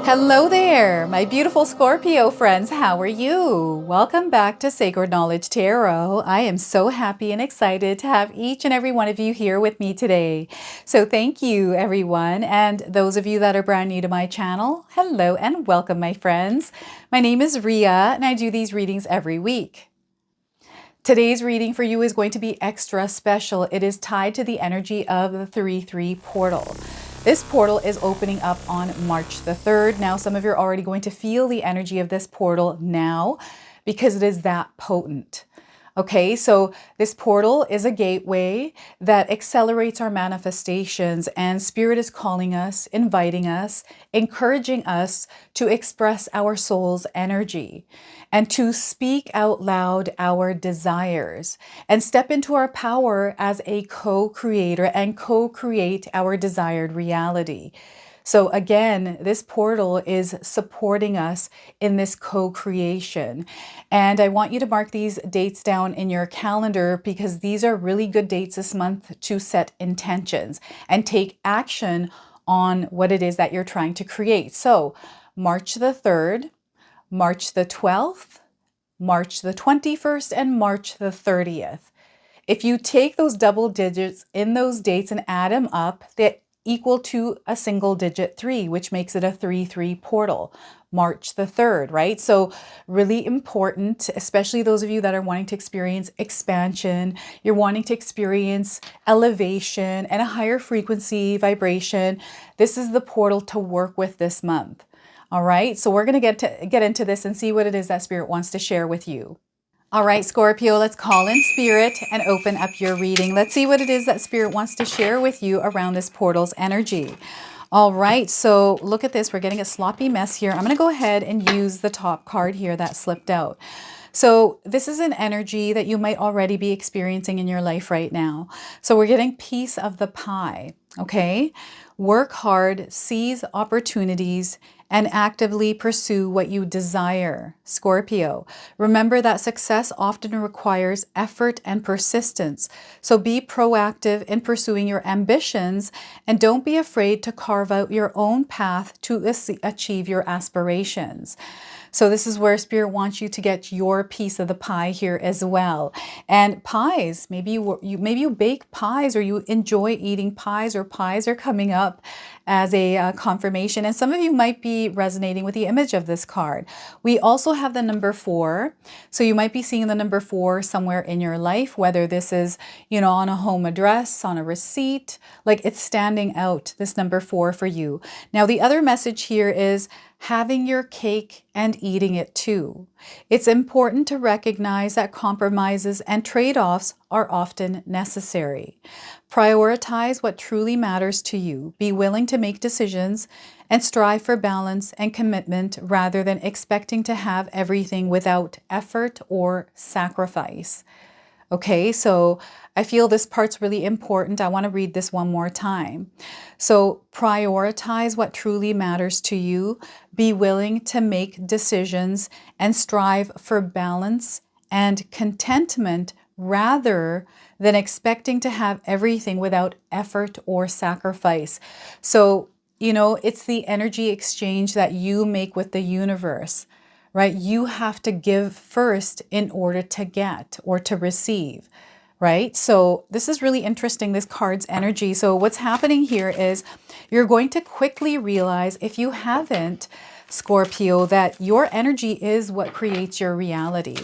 Hello there, my beautiful Scorpio friends. How are you? Welcome back to Sacred Knowledge Tarot. I am so happy and excited to have each and every one of you here with me today. So thank you, everyone. And those of you that are brand new to my channel, hello and welcome, my friends. My name is Ria, and I do these readings every week. Today's reading for you is going to be extra special. It is tied to the energy of the 3-3 portal. This portal is opening up on March the 3rd. Now, some of you are already going to feel the energy of this portal now because it is that potent. Okay, so this portal is a gateway that accelerates our manifestations, and Spirit is calling us, inviting us, encouraging us to express our soul's energy and to speak out loud our desires and step into our power as a co-creator and co-create our desired reality. So again, this portal is supporting us in this co-creation. And I want you to mark these dates down in your calendar because these are really good dates this month to set intentions and take action on what it is that you're trying to create. So March the 3rd, March the 12th, March the 21st, and March the 30th. If you take those double digits in those dates and add them up, they equal to a single digit 3, which makes it a 3-3 portal. March the 3rd, right? So really important, especially those of you that are wanting to experience expansion, you're wanting to experience elevation and a higher frequency vibration. This is the portal to work with this month. All right, so we're going to get into this and see what it is that Spirit wants to share with you. All right, Scorpio, let's call in Spirit and open up your reading. Let's see what it is that Spirit wants to share with you around this portal's energy. All right, so look at this. We're getting a sloppy mess here. I'm going to go ahead and use the top card here that slipped out. So this is an energy that you might already be experiencing in your life right now. So we're getting piece of the pie, okay? Work hard, seize opportunities, and actively pursue what you desire, Scorpio. Remember that success often requires effort and persistence. So be proactive in pursuing your ambitions and don't be afraid to carve out your own path to achieve your aspirations. So this is where Spirit wants you to get your piece of the pie here as well. And pies, maybe you bake pies or you enjoy eating pies, or pies are coming up as a confirmation. And some of you might be resonating with the image of this card. We also have the number 4. So you might be seeing the number 4 somewhere in your life, whether this is, on a home address, on a receipt, like it's standing out, this number 4 for you. Now, the other message here is having your cake and eating it too. It's important to recognize that compromises and trade-offs are often necessary. Prioritize what truly matters to you. Be willing to make decisions and strive for balance and commitment rather than expecting to have everything without effort or sacrifice. Okay, so I feel this part's really important. I want to read this one more time. So prioritize what truly matters to you. Be willing to make decisions and strive for balance and contentment rather than expecting to have everything without effort or sacrifice. So, it's the energy exchange that you make with the universe. Right? You have to give first in order to get or to receive, right? So this is really interesting, this card's energy. So what's happening here is you're going to quickly realize, if you haven't, Scorpio, that your energy is what creates your reality.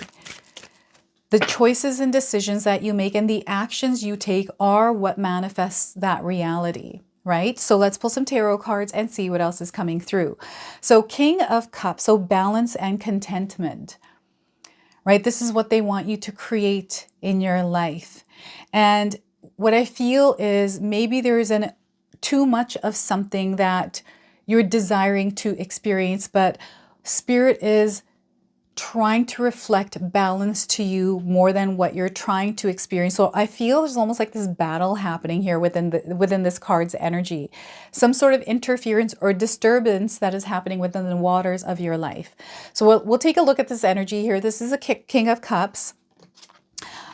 The choices and decisions that you make and the actions you take are what manifests that reality. Right? So let's pull some tarot cards and see what else is coming through. So King of Cups, so balance and contentment, right? This is what they want you to create in your life. And what I feel is maybe there is too much of something that you're desiring to experience, but Spirit is trying to reflect balance to you more than what you're trying to experience. So I feel there's almost like this battle happening here within this card's energy. Some sort of interference or disturbance that is happening within the waters of your life. So we'll take a look at this energy here. This is a King of Cups.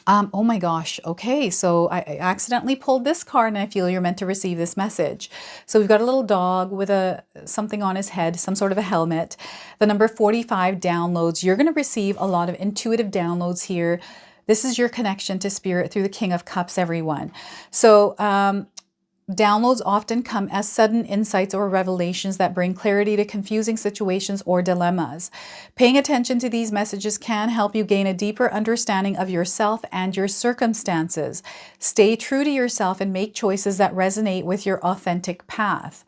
Oh my gosh. Okay. So I accidentally pulled this card and I feel you're meant to receive this message. So we've got a little dog with something on his head, some sort of a helmet. The number 45 downloads. You're going to receive a lot of intuitive downloads here. This is your connection to spirit through the King of Cups, everyone. So, downloads often come as sudden insights or revelations that bring clarity to confusing situations or dilemmas. Paying attention to these messages can help you gain a deeper understanding of yourself and your circumstances. Stay true to yourself and make choices that resonate with your authentic path.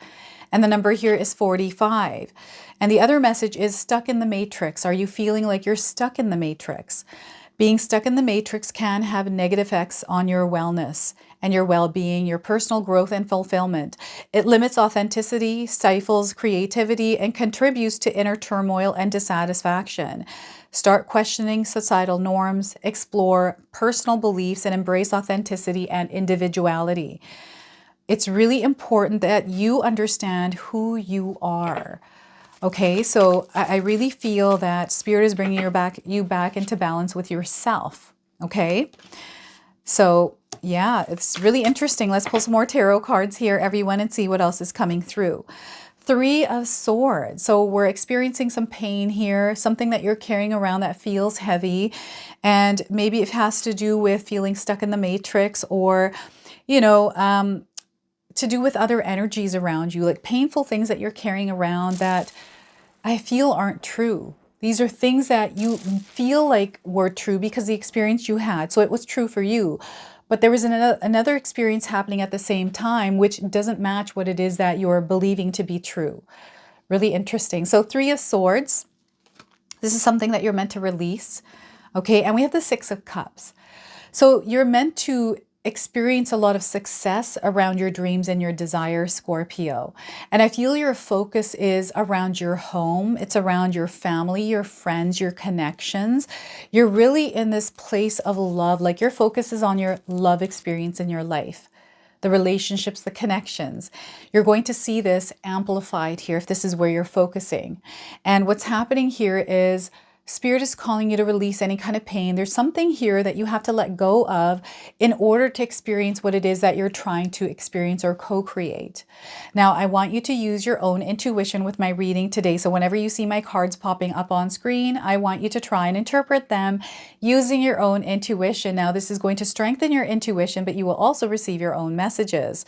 And the number here is 45. And the other message is stuck in the matrix. Are you feeling like you're stuck in the matrix? Being stuck in the matrix can have negative effects on your wellness and your well-being, your personal growth and fulfillment. It limits authenticity, stifles creativity, and contributes to inner turmoil and dissatisfaction. Start questioning societal norms, explore personal beliefs, and embrace authenticity and individuality. It's really important that you understand who you are. Okay, so I really feel that Spirit is bringing you back into balance with yourself. Okay, so yeah, it's really interesting. Let's pull some more tarot cards here, everyone, and see what else is coming through. 3 of Swords. So we're experiencing some pain here, something that you're carrying around that feels heavy, and maybe it has to do with feeling stuck in the matrix, or you know, to do with other energies around you, like painful things that you're carrying around that I feel aren't true. These are things that you feel like were true because the experience you had. So it was true for you. But there was another experience happening at the same time, which doesn't match what it is that you're believing to be true. Really interesting. So 3 of Swords. This is something that you're meant to release. Okay, and we have the 6 of Cups. So you're meant to experience a lot of success around your dreams and your desires, Scorpio. And I feel your focus is around your home. It's around your family, your friends, your connections. You're really in this place of love. Like your focus is on your love experience in your life, the relationships, the connections. You're going to see this amplified here if this is where you're focusing. And what's happening here is Spirit is calling you to release any kind of pain. There's something here that you have to let go of in order to experience what it is that you're trying to experience or co-create. Now, I want you to use your own intuition with my reading today. So whenever you see my cards popping up on screen, I want you to try and interpret them using your own intuition. Now, this is going to strengthen your intuition, but you will also receive your own messages.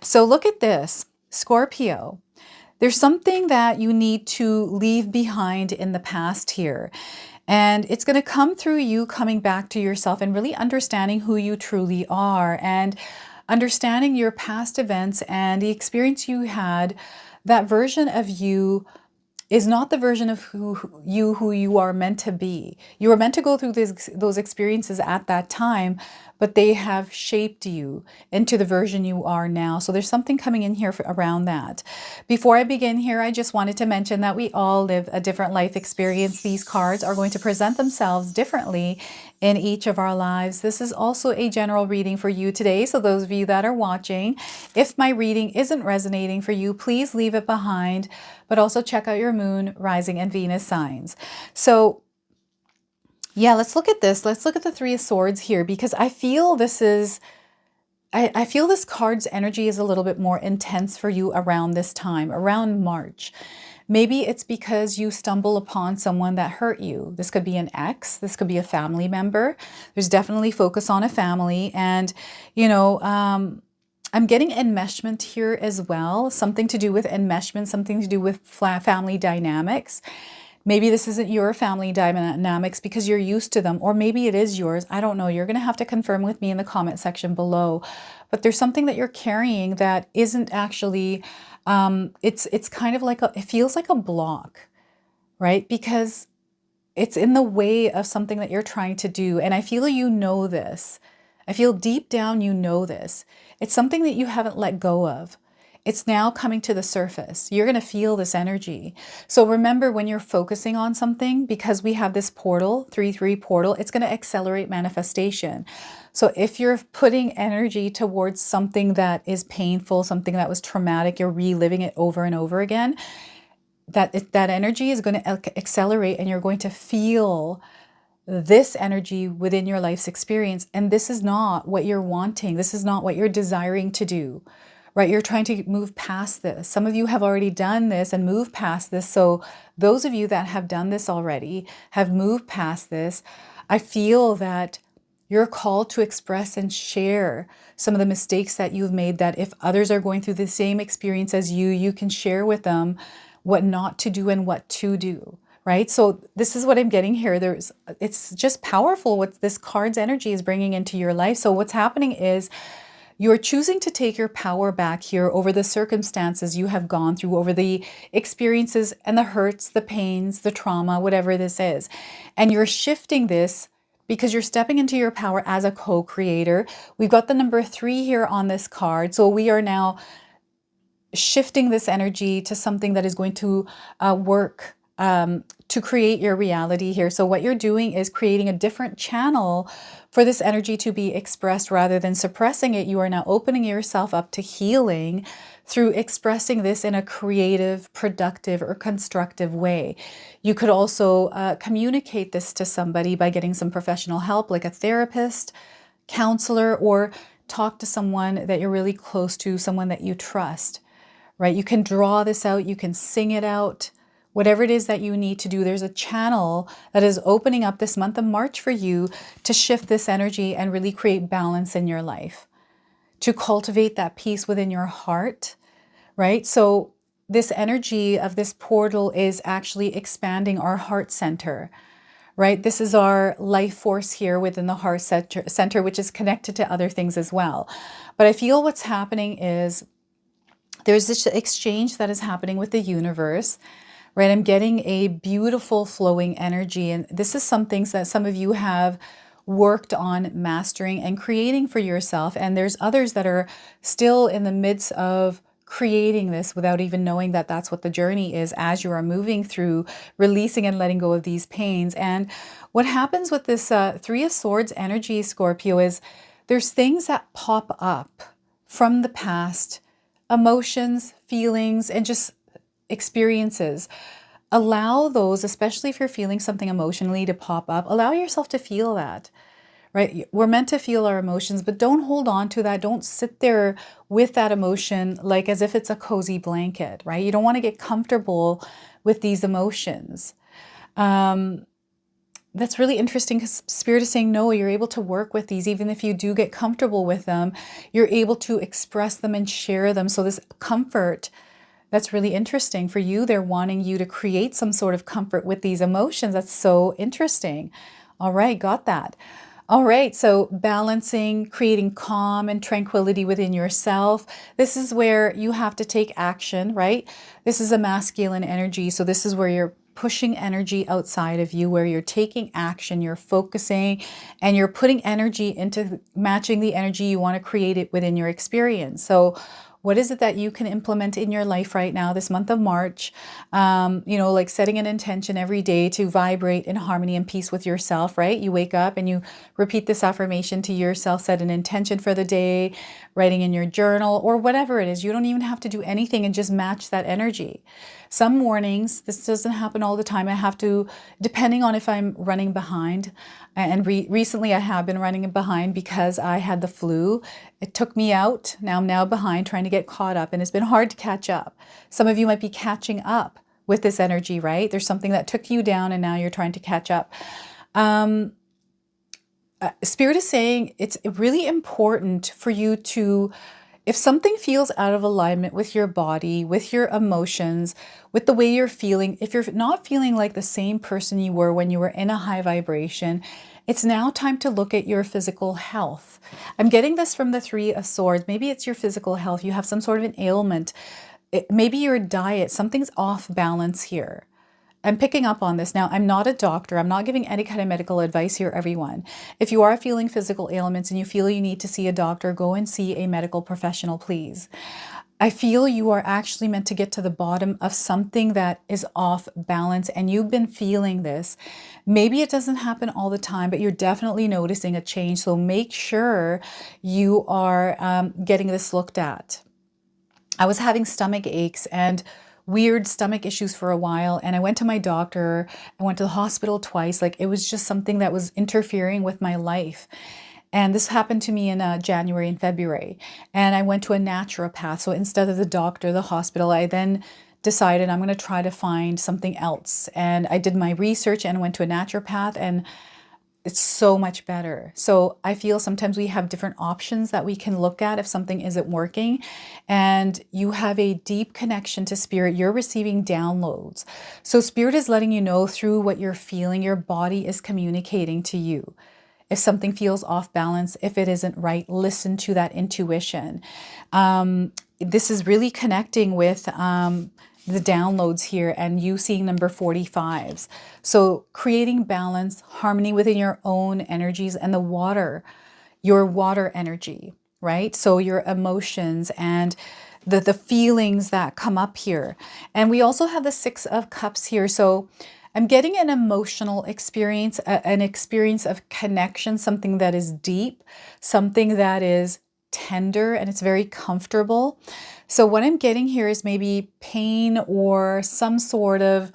So look at this, Scorpio. There's something that you need to leave behind in the past here. And it's going to come through you coming back to yourself and really understanding who you truly are and understanding your past events and the experience you had. That version of you is not the version of who you are meant to be. You were meant to go through those experiences at that time, but they have shaped you into the version you are now. So there's something coming in here around that. Before I begin here, I just wanted to mention that we all live a different life experience. These cards are going to present themselves differently in each of our lives. This is also a general reading for you today. So those of you that are watching, if my reading isn't resonating for you, please leave it behind, but also check out your moon, rising, and Venus signs. So yeah, let's look at this. Let's look at the 3 of Swords here, because I feel this is, I feel this card's energy is a little bit more intense for you around this time, around March. Maybe it's because you stumble upon someone that hurt you. This could be an ex. This could be a family member. There's definitely focus on a family. And, you know, I'm getting enmeshment here as well. Something to do with enmeshment, something to do with family dynamics. Maybe this isn't your family dynamics because you're used to them, or maybe it is yours. I don't know. You're going to have to confirm with me in the comment section below. But there's something that you're carrying that isn't actually, it's kind of like, it feels like a block, right? Because it's in the way of something that you're trying to do. And I feel you know this. I feel deep down you know this. It's something that you haven't let go of. It's now coming to the surface. You're going to feel this energy. So remember, when you're focusing on something, because we have this portal, 3-3 portal, it's going to accelerate manifestation. So if you're putting energy towards something that is painful, something that was traumatic, you're reliving it over and over again, that energy is going to accelerate, and you're going to feel this energy within your life's experience. And this is not what you're wanting. This is not what you're desiring to do, right? You're trying to move past this. Some of you have already done this and moved past this. So those of you that have done this already, have moved past this, I feel that you're called to express and share some of the mistakes that you've made, that if others are going through the same experience as you can share with them what not to do and what to do, right? So this is what I'm getting here. It's just powerful what this card's energy is bringing into your life. So what's happening is you're choosing to take your power back here over the circumstances you have gone through, over the experiences and the hurts, the pains, the trauma, whatever this is. And you're shifting this because you're stepping into your power as a co-creator. We've got the number 3 here on this card. So we are now shifting this energy to something that is going to work to create your reality here. So what you're doing is creating a different channel for this energy to be expressed rather than suppressing it. You are now opening yourself up to healing through expressing this in a creative, productive, or constructive way. You could also communicate this to somebody by getting some professional help, like a therapist, counselor, or talk to someone that you're really close to, someone that you trust, right? You can draw this out, you can sing it out, whatever it is that you need to do. There's a channel that is opening up this month of March for you to shift this energy and really create balance in your life, to cultivate that peace within your heart, right? So this energy of this portal is actually expanding our heart center, right? This is our life force here within the heart center, which is connected to other things as well. But I feel what's happening is there's this exchange that is happening with the universe, right? I'm getting a beautiful flowing energy. And this is some things that some of you have worked on mastering and creating for yourself. And there's others that are still in the midst of creating this without even knowing that that's what the journey is as you are moving through releasing and letting go of these pains. And what happens with this 3 of Swords energy, Scorpio, is there's things that pop up from the past, emotions, feelings, and just experiences. Allow those, especially if you're feeling something emotionally, to pop up. Allow yourself to feel that, right? We're meant to feel our emotions, but don't hold on to that. Don't sit there with that emotion like as if it's a cozy blanket, right? You don't want to get comfortable with these emotions. That's really interesting because Spirit is saying, no, you're able to work with these. Even if you do get comfortable with them, you're able to express them and share them. So this comfort, that's really interesting for you. They're wanting you to create some sort of comfort with these emotions. That's so interesting. All right, got that. All right, so balancing, creating calm and tranquility within yourself. This is where you have to take action, right? This is a masculine energy. So this is where you're pushing energy outside of you, where you're taking action, you're focusing, and you're putting energy into matching the energy you want to create it within your experience. So what is it that you can implement in your life right now, this month of March? Like setting an intention every day to vibrate in harmony and peace with yourself, right? You wake up and you repeat this affirmation to yourself, set an intention for the day, writing in your journal or whatever it is. You don't even have to do anything and just match that energy. Some mornings, this doesn't happen all the time. I have to, depending on if I'm running behind, and recently I have been running behind because I had the flu. It took me out. Now I'm now behind trying to get caught up, and it's been hard to catch up. Some of you might be catching up with this energy, right? There's something that took you down and now you're trying to catch up. Spirit is saying it's really important for you to, if something feels out of alignment with your body, with your emotions, with the way you're feeling, if you're not feeling like the same person you were when you were in a high vibration, it's now time to look at your physical health. I'm getting this from the 3 of Swords. Maybe it's your physical health. You have some sort of an ailment. Maybe your diet, something's off balance here. I'm picking up on this. Now, I'm not a doctor. I'm not giving any kind of medical advice here, everyone. If you are feeling physical ailments and you feel you need to see a doctor, go and see a medical professional, please. I feel you are actually meant to get to the bottom of something that is off balance, and you've been feeling this. Maybe it doesn't happen all the time, but you're definitely noticing a change. So make sure you are getting this looked at. I was having stomach aches, and weird stomach issues for a while, and I went to my doctor. I went to the hospital twice. Like, it was just something that was interfering with my life. And this happened to me in January and February. And I went to a naturopath. So instead of the doctor, the hospital, I then decided I'm going to try to find something else. And I did my research and went to a naturopath, and it's so much better. So I feel sometimes we have different options that we can look at if something isn't working, and you have a deep connection to spirit. You're receiving downloads. So spirit is letting you know through what you're feeling, your body is communicating to you. If something feels off balance, if it isn't right, listen to that intuition. This is really connecting with the downloads here, and you seeing number 45s. So creating balance, harmony within your own energies, and the water, your water energy, right? So your emotions and the feelings that come up here. And we also have the 6 of Cups here. So I'm getting an emotional experience, an experience of connection, something that is deep, something that is tender, and it's very comfortable. So what I'm getting here is maybe pain or some sort of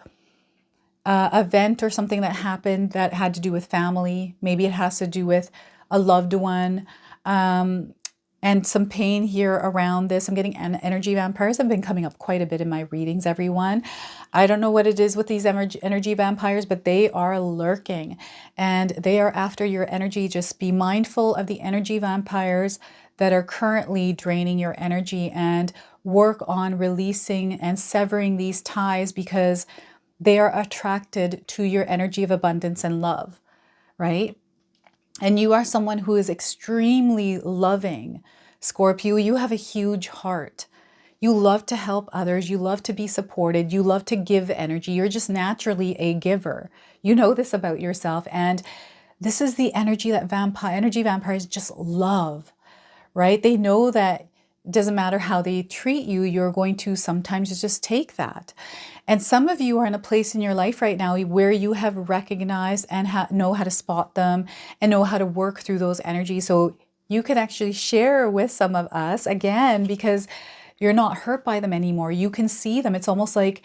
event or something that happened that had to do with family. Maybe it has to do with a loved one, and some pain here around this. I'm getting energy vampires have been coming up quite a bit in my readings, everyone. I don't know what it is with these energy vampires, but they are lurking and they are after your energy. Just be mindful of the energy vampires that are currently draining your energy, and work on releasing and severing these ties, because they are attracted to your energy of abundance and love, right? And you are someone who is extremely loving. Scorpio, you have a huge heart. You love to help others. You love to be supported. You love to give energy. You're just naturally a giver. You know this about yourself. And this is the energy that energy vampires just love, right? They know that it doesn't matter how they treat you, you're going to sometimes just take that. And some of you are in a place in your life right now where you have recognized and know how to spot them and know how to work through those energies. So you could actually share with some of us, again, because you're not hurt by them anymore. You can see them. It's almost like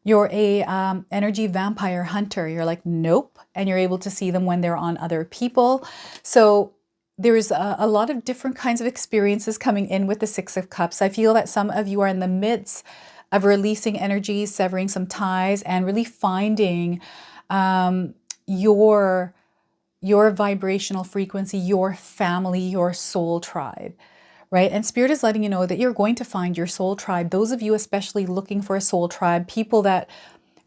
you're a energy vampire hunter. You're like, nope. And you're able to see them when they're on other people. So there's a lot of different kinds of experiences coming in with the 6 of Cups. I feel that some of you are in the midst of releasing energy, severing some ties, and really finding your vibrational frequency, your family, your soul tribe, right? And Spirit is letting you know that you're going to find your soul tribe. Those of you especially looking for a soul tribe, people that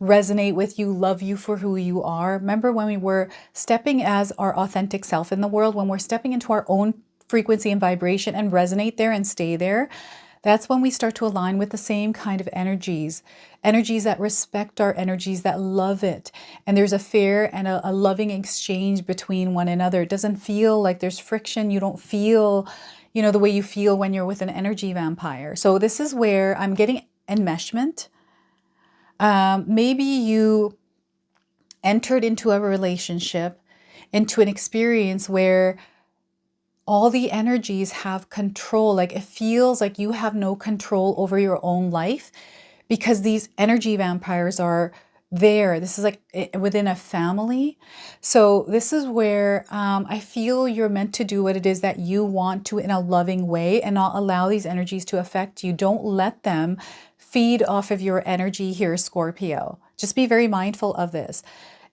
resonate with you, love you for who you are. Remember when we were stepping as our authentic self in the world, when we're stepping into our own frequency and vibration and resonate there and stay there, that's when we start to align with the same kind of energies that respect our energies, that love it. And there's a fair and a loving exchange between one another. It doesn't feel like there's friction. You don't feel, the way you feel when you're with an energy vampire. So this is where I'm getting enmeshment. Maybe you entered into a relationship, into an experience where all the energies have control. Like, it feels like you have no control over your own life because these energy vampires are there. This is like within a family. So this is where I feel you're meant to do what it is that you want to in a loving way and not allow these energies to affect you. Don't let them feed off of your energy here, Scorpio. Just be very mindful of this.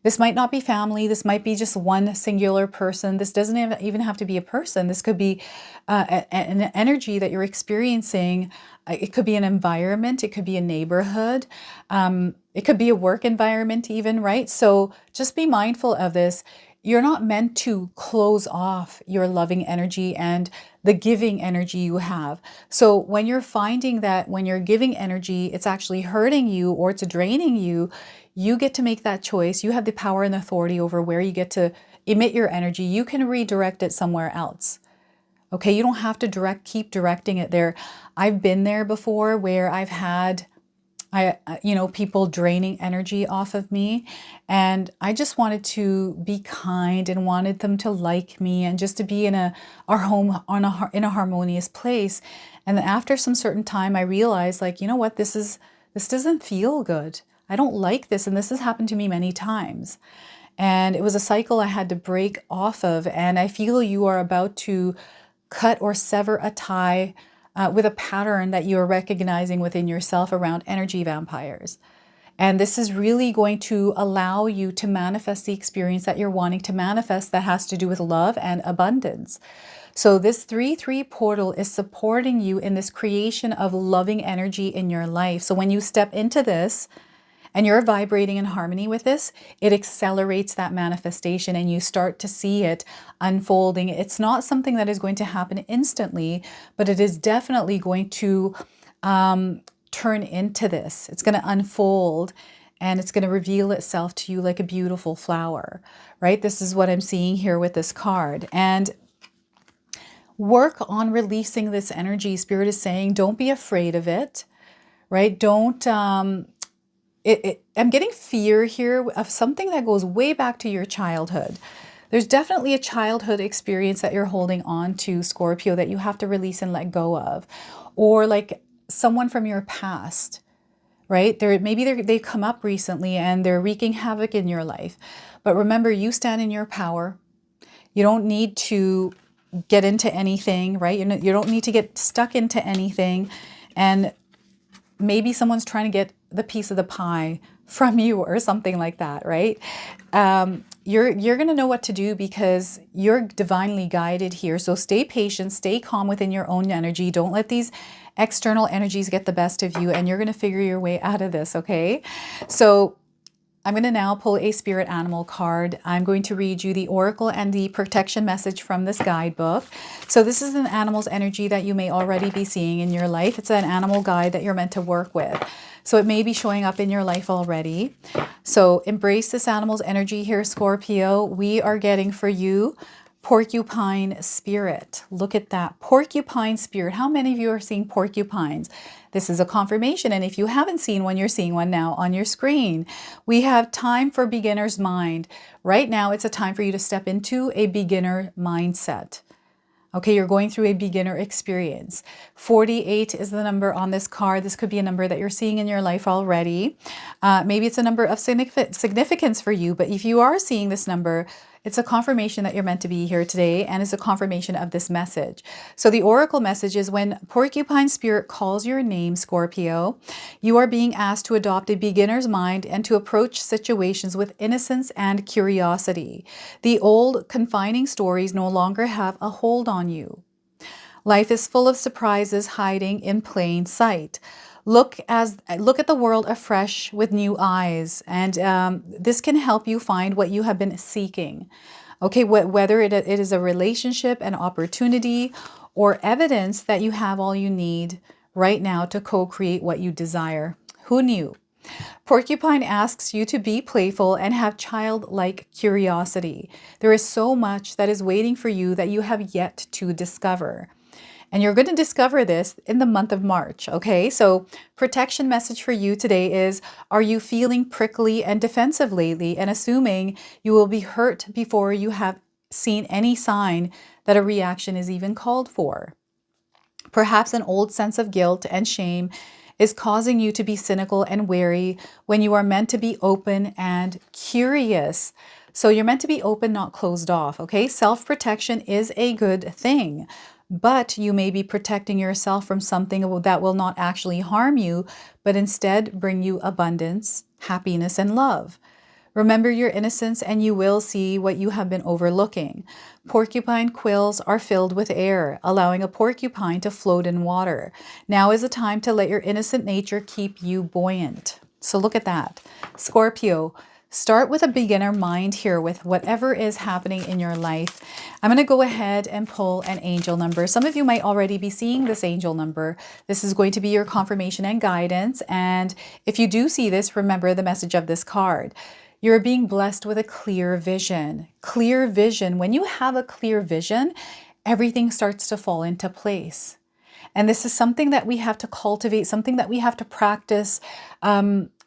This might not be family. This might be just one singular person. This doesn't even have to be a person. This could be an energy that you're experiencing. It could be an environment. It could be a neighborhood. It could be a work environment even, right? So just be mindful of this. You're not meant to close off your loving energy and the giving energy you have. So when you're finding that when you're giving energy, it's actually hurting you or it's draining you, you get to make that choice. You have the power and authority over where you get to emit your energy. You can redirect it somewhere else. Okay, you don't have to keep directing it there. I've been there before where I've had people draining energy off of me, and I just wanted to be kind and wanted them to like me and just to be in our home in a harmonious place. And then after some certain time, I realized, like, you know what, this is This doesn't feel good. I don't like this. And this has happened to me many times. And it was a cycle I had to break off of. And I feel you are about to cut or sever a tie with a pattern that you are recognizing within yourself around energy vampires. And this is really going to allow you to manifest the experience that you're wanting to manifest that has to do with love and abundance. So this 3/3 portal is supporting you in this creation of loving energy in your life. So when you step into this and you're vibrating in harmony with this, it accelerates that manifestation and you start to see it unfolding. It's not something that is going to happen instantly, but it is definitely going to turn into this. It's going to unfold and it's going to reveal itself to you like a beautiful flower, right? This is what I'm seeing here with this card. And work on releasing this energy. Spirit is saying, don't be afraid of it, right? Don't, I'm getting fear here of something that goes way back to your childhood. There's definitely a childhood experience that you're holding on to, Scorpio, that you have to release and let go of. Or like someone from your past, right? They've come up recently and they're wreaking havoc in your life. But remember, you stand in your power. You don't need to get into anything, right? You don't need to get stuck into anything. And maybe someone's trying to get the piece of the pie from you or something like that, right? You're going to know what to do because you're divinely guided here. So stay patient, stay calm within your own energy. Don't let these external energies get the best of you, and you're going to figure your way out of this, okay? So I'm going to now pull a spirit animal card. I'm going to read you the oracle and the protection message from this guidebook. So this is an animal's energy that you may already be seeing in your life. It's an animal guide that you're meant to work with. So it may be showing up in your life already. So embrace this animal's energy here, Scorpio. We are getting for you porcupine spirit. Look at that. Porcupine spirit. How many of you are seeing porcupines? This is a confirmation. And if you haven't seen one, you're seeing one now on your screen. We have time for beginner's mind. Right now, it's a time for you to step into a beginner mindset. Okay, you're going through a beginner experience. 48 is the number on this card. This could be a number that you're seeing in your life already. Maybe it's a number of significance for you, but if you are seeing this number, it's a confirmation that you're meant to be here today, and it's a confirmation of this message. So the oracle message is when porcupine spirit calls your name, Scorpio, you are being asked to adopt a beginner's mind and to approach situations with innocence and curiosity. The old confining stories no longer have a hold on you. Life is full of surprises hiding in plain sight. Look at the world afresh with new eyes, and this can help you find what you have been seeking. Okay, whether it is a relationship, an opportunity, or evidence that you have all you need right now to co-create what you desire. Who knew? Porcupine asks you to be playful and have childlike curiosity. There is so much that is waiting for you that you have yet to discover. And you're going to discover this in the month of March, okay? So protection message for you today is, are you feeling prickly and defensive lately and assuming you will be hurt before you have seen any sign that a reaction is even called for? Perhaps an old sense of guilt and shame is causing you to be cynical and wary when you are meant to be open and curious. So you're meant to be open, not closed off, okay? Self-protection is a good thing, but you may be protecting yourself from something that will not actually harm you, but instead bring you abundance, happiness, and love. Remember your innocence and you will see what you have been overlooking. Porcupine quills are filled with air, allowing a porcupine to float in water. Now is a time to let your innocent nature keep you buoyant. So look at that. Scorpio, start with a beginner mind here with whatever is happening in your life. I'm going to go ahead and pull an angel number. Some of you might already be seeing this angel number. This is going to be your confirmation and guidance. And if you do see this, remember the message of this card. You're being blessed with a clear vision. Clear vision. When you have a clear vision, everything starts to fall into place. And this is something that we have to cultivate, something that we have to practice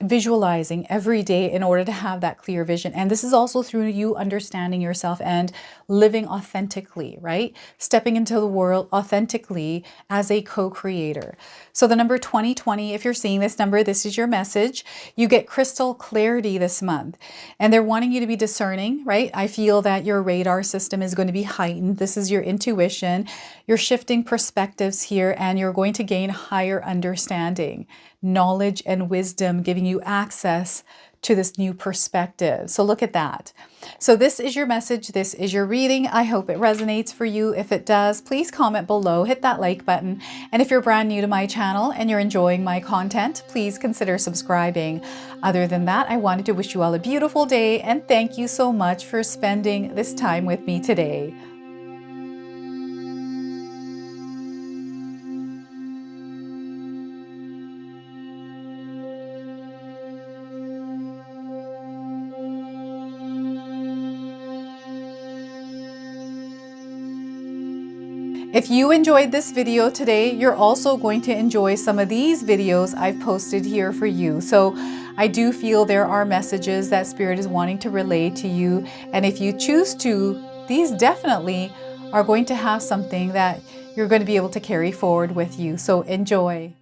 visualizing every day in order to have that clear vision. And this is also through you understanding yourself and living authentically, right? Stepping into the world authentically as a co-creator. So the number 2020, if you're seeing this number, this is your message. You get crystal clarity this month, and they're wanting you to be discerning, right? I feel that your radar system is going to be heightened. This is your intuition. You're shifting perspectives here, and you're going to gain higher understanding, knowledge and wisdom, giving you access to this new perspective. So look at that. So this is your message. This is your reading. I hope it resonates for you. If it does, please comment below, hit that like button. And if you're brand new to my channel and you're enjoying my content, please consider subscribing. Other than that, I wanted to wish you all a beautiful day and thank you so much for spending this time with me today. If you enjoyed this video today, you're also going to enjoy some of these videos I've posted here for you. So I do feel there are messages that Spirit is wanting to relay to you. And if you choose to, these definitely are going to have something that you're going to be able to carry forward with you. So enjoy.